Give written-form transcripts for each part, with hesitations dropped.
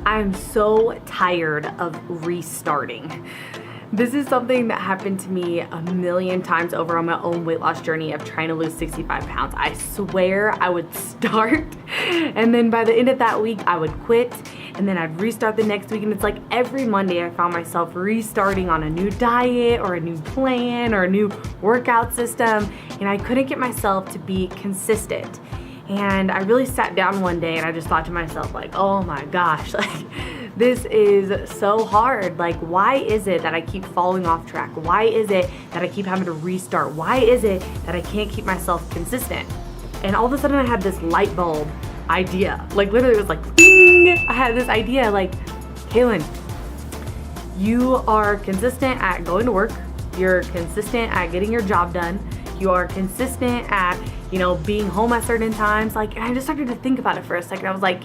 I'm so tired of restarting. This is something that happened to me a million times over on my own weight loss journey of trying to lose 65 pounds. I swear I would start and then by the end of that week I would quit and then I'd restart the next week, and it's like every Monday I found myself restarting on a new diet or a new plan or a new workout system, and I couldn't get myself to be consistent. And I really sat down one day and I just thought to myself, like, oh my gosh, like this is so hard. Like, why is it that I keep falling off track? Why is it that I keep having to restart? Why is it that I can't keep myself consistent? And all of a sudden I had this light bulb idea. Like literally it was like, ding! I had this idea like, Kaylin, you are consistent at going to work. You're consistent at getting your job done. You are consistent at, being home at certain times. Like, and I just started to think about it for a second. I was like,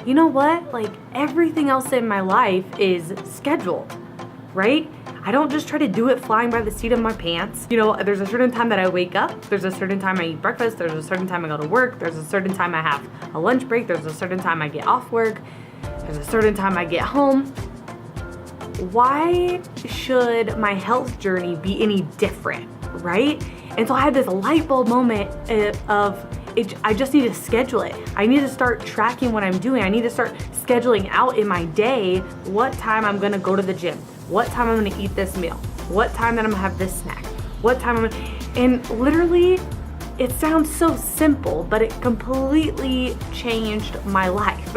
you know what? Like, everything else in my life is scheduled, right? I don't just try to do it flying by the seat of my pants. There's a certain time that I wake up. There's a certain time I eat breakfast. There's a certain time I go to work. There's a certain time I have a lunch break. There's a certain time I get off work. There's a certain time I get home. Why should my health journey be any different, right? And so I had this light bulb moment of it. I just need to schedule it. I need to start tracking what I'm doing. I need to start scheduling out in my day what time I'm gonna go to the gym, what time I'm gonna eat this meal, what time that I'm gonna have this snack, what time and literally it sounds so simple, but it completely changed my life.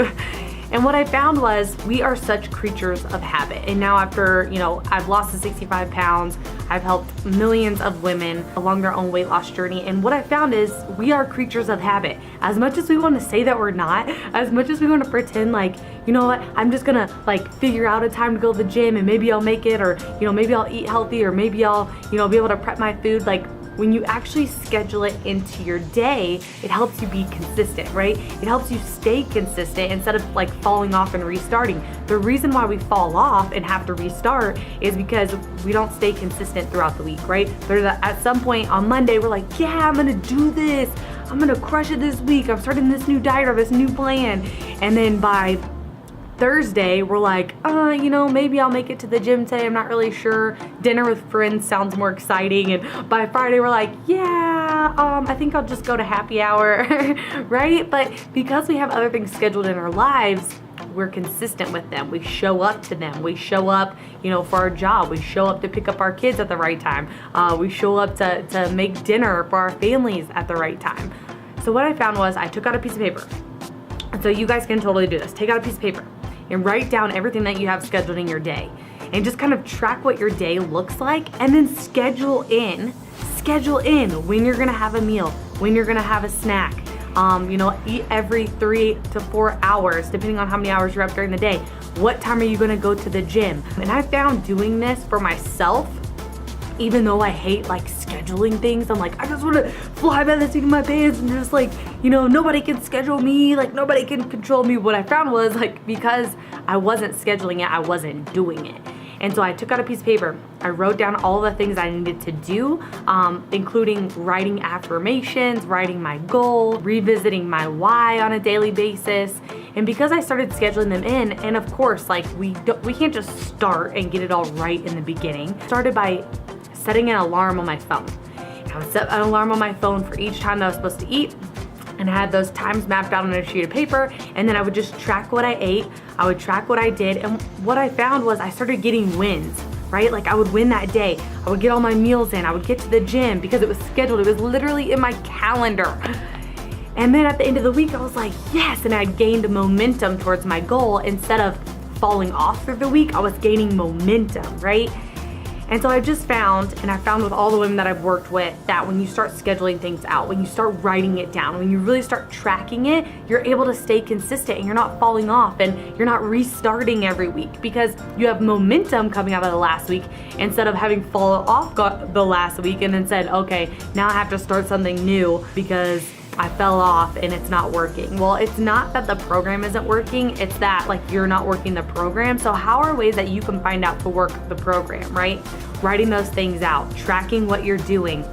And what I found was we are such creatures of habit. And now after, I've lost the 65 pounds, I've helped millions of women along their own weight loss journey. And what I found is we are creatures of habit. As much as we want to say that we're not, as much as we want to pretend like, you know what, I'm just gonna figure out a time to go to the gym and maybe I'll make it, or, maybe I'll eat healthy, or maybe I'll, be able to prep my food. When you actually schedule it into your day, it helps you be consistent, right? It helps you stay consistent instead of falling off and restarting. The reason why we fall off and have to restart is because we don't stay consistent throughout the week, right? At some point on Monday, we're like, yeah, I'm gonna do this. I'm gonna crush it this week. I'm starting this new diet or this new plan. And then by Thursday, we're like, maybe I'll make it to the gym today. I'm not really sure. Dinner with friends sounds more exciting. And by Friday, we're like, yeah, I think I'll just go to happy hour, right? But because we have other things scheduled in our lives, we're consistent with them. We show up to them. We show up, for our job. We show up to pick up our kids at the right time. We show up to make dinner for our families at the right time. So what I found was I took out a piece of paper. And so you guys can totally do this. Take out a piece of paper and write down everything that you have scheduled in your day, and just kind of track what your day looks like, and then schedule in when you're gonna have a meal, when you're gonna have a snack. Eat every 3 to 4 hours, depending on how many hours you're up during the day. What time are you gonna go to the gym? And I found doing this for myself, even though I hate scheduling things, I'm like, I just want to fly by the seat of my pants and just nobody can schedule me, nobody can control me. What I found was because I wasn't scheduling it, I wasn't doing it. And so I took out a piece of paper. I wrote down all the things I needed to do, including writing affirmations, writing my goal, revisiting my why on a daily basis. And because I started scheduling them in, and of course, we can't just start and get it all right in the beginning. Started by setting an alarm on my phone. I would set an alarm on my phone for each time that I was supposed to eat, and I had those times mapped out on a sheet of paper, and then I would just track what I ate. I would track what I did, and what I found was I started getting wins, right? I would win that day. I would get all my meals in. I would get to the gym because it was scheduled. It was literally in my calendar. And then at the end of the week, I was like, yes, and I gained momentum towards my goal. Instead of falling off through the week, I was gaining momentum, right? And so I just found, and I found with all the women that I've worked with, that when you start scheduling things out, when you start writing it down, when you really start tracking it, you're able to stay consistent and you're not falling off and you're not restarting every week because you have momentum coming out of the last week instead of having fallen off the last week and then said, okay, now I have to start something new because I fell off and it's not working. Well, it's not that the program isn't working, it's that you're not working the program. So how are ways that you can find out to work the program, right? Writing those things out, tracking what you're doing,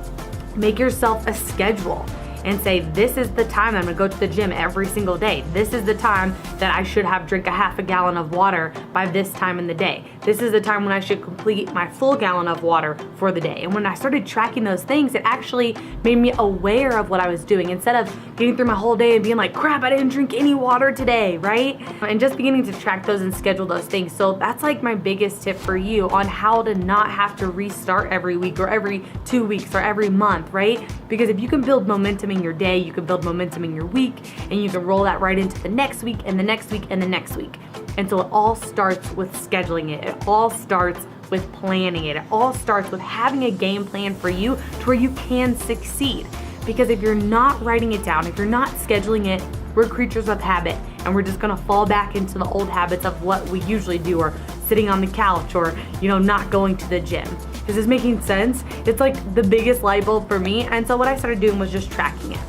make yourself a schedule. and say, this is the time I'm gonna go to the gym every single day. This is the time that I should have drink a half a gallon of water by this time in the day. This is the time when I should complete my full gallon of water for the day. And when I started tracking those things, it actually made me aware of what I was doing instead of getting through my whole day and being like, crap, I didn't drink any water today, right? And just beginning to track those and schedule those things. So that's like my biggest tip for you on how to not have to restart every week or every 2 weeks or every month, right? Because if you can build momentum in your day, you can build momentum in your week, and you can roll that right into the next week and the next week and the next week. And so it all starts with scheduling it. It all starts with planning it. It all starts with having a game plan for you to where you can succeed. Because if you're not writing it down, if you're not scheduling it, we're creatures of habit, and we're just gonna fall back into the old habits of what we usually do, or sitting on the couch, or not going to the gym. Is this making sense? It's like the biggest light bulb for me. And so what I started doing was just tracking it.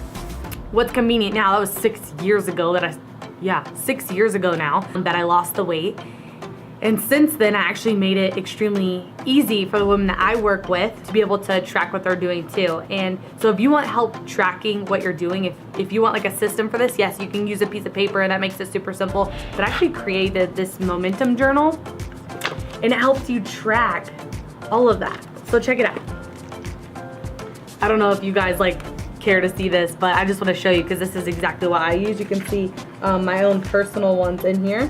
What's convenient now, that was 6 years ago that 6 years ago now that I lost the weight. And since then, I actually made it extremely easy for the women that I work with to be able to track what they're doing too. And so if you want help tracking what you're doing, if you want like a system for this, yes, you can use a piece of paper, and that makes it super simple. But I actually created this momentum journal, and it helps you track all of that. So check it out. I don't know if you guys care to see this, but I just want to show you because this is exactly what I use. You can see my own personal ones in here.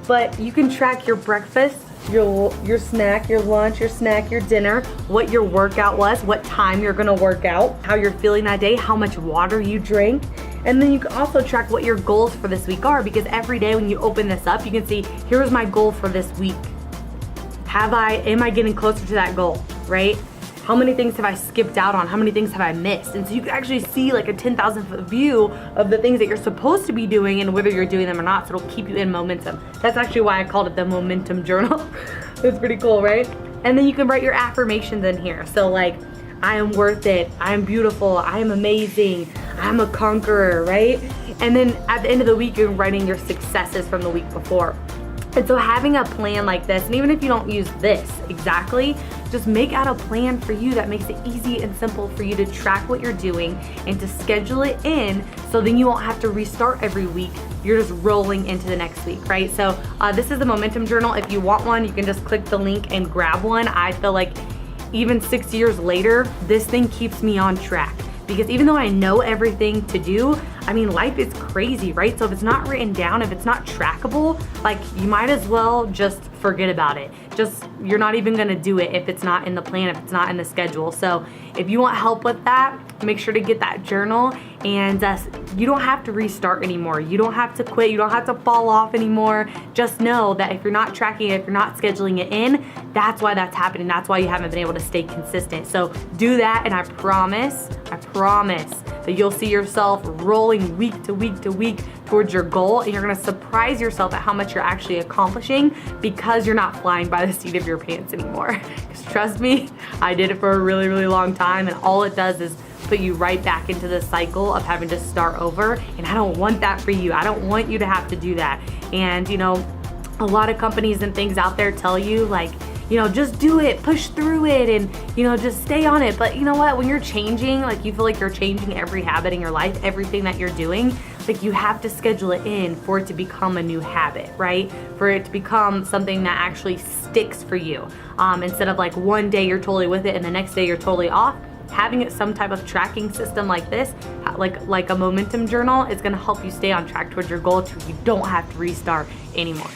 But you can track your breakfast, your snack, your lunch, your snack, your dinner, what your workout was, what time you're gonna work out, how you're feeling that day, how much water you drank. And then you can also track what your goals for this week are, because every day when you open this up, you can see, here's my goal for this week. Am I getting closer to that goal, right? How many things have I skipped out on? How many things have I missed? And so you can actually see like a 10,000 foot view of the things that you're supposed to be doing and whether you're doing them or not, so it'll keep you in momentum. That's actually why I called it the momentum journal. It's pretty cool, right? And then you can write your affirmations in here. So like, I am worth it, I am beautiful, I am amazing, I am a conqueror, right? And then at the end of the week, you're writing your successes from the week before. And so having a plan like this, and even if you don't use this exactly, just make out a plan for you that makes it easy and simple for you to track what you're doing and to schedule it in, so then you won't have to restart every week. You're just rolling into the next week, right? So this is the momentum journal. If you want one, you can just click the link and grab one. I feel like even 6 years later, this thing keeps me on track. Because even though I know everything to do, I mean, life is crazy, right? So if it's not written down, if it's not trackable, like you might as well just forget about it. You're not even gonna do it if it's not in the plan, if it's not in the schedule. So if you want help with that, make sure to get that journal, and you don't have to restart anymore. You don't have to quit, you don't have to fall off anymore. Just know that if you're not tracking it, if you're not scheduling it in, that's why that's happening. That's why you haven't been able to stay consistent. So do that, and I promise that you'll see yourself rolling week to week to week towards your goal, and you're gonna surprise yourself at how much you're actually accomplishing because you're not flying by the seat of your pants anymore. Because trust me, I did it for a really, really long time, and all it does is put you right back into the cycle of having to start over, and I don't want that for you. I don't want you to have to do that. And a lot of companies and things out there tell you just do it, push through it, and just stay on it. But you know what, when you're changing, you feel like you're changing every habit in your life, everything that you're doing, you have to schedule it in for it to become a new habit, right? For it to become something that actually sticks for you. Instead of one day you're totally with it and the next day you're totally off. Having some type of tracking system like this, like a momentum journal, is gonna help you stay on track towards your goal, so you don't have to restart anymore.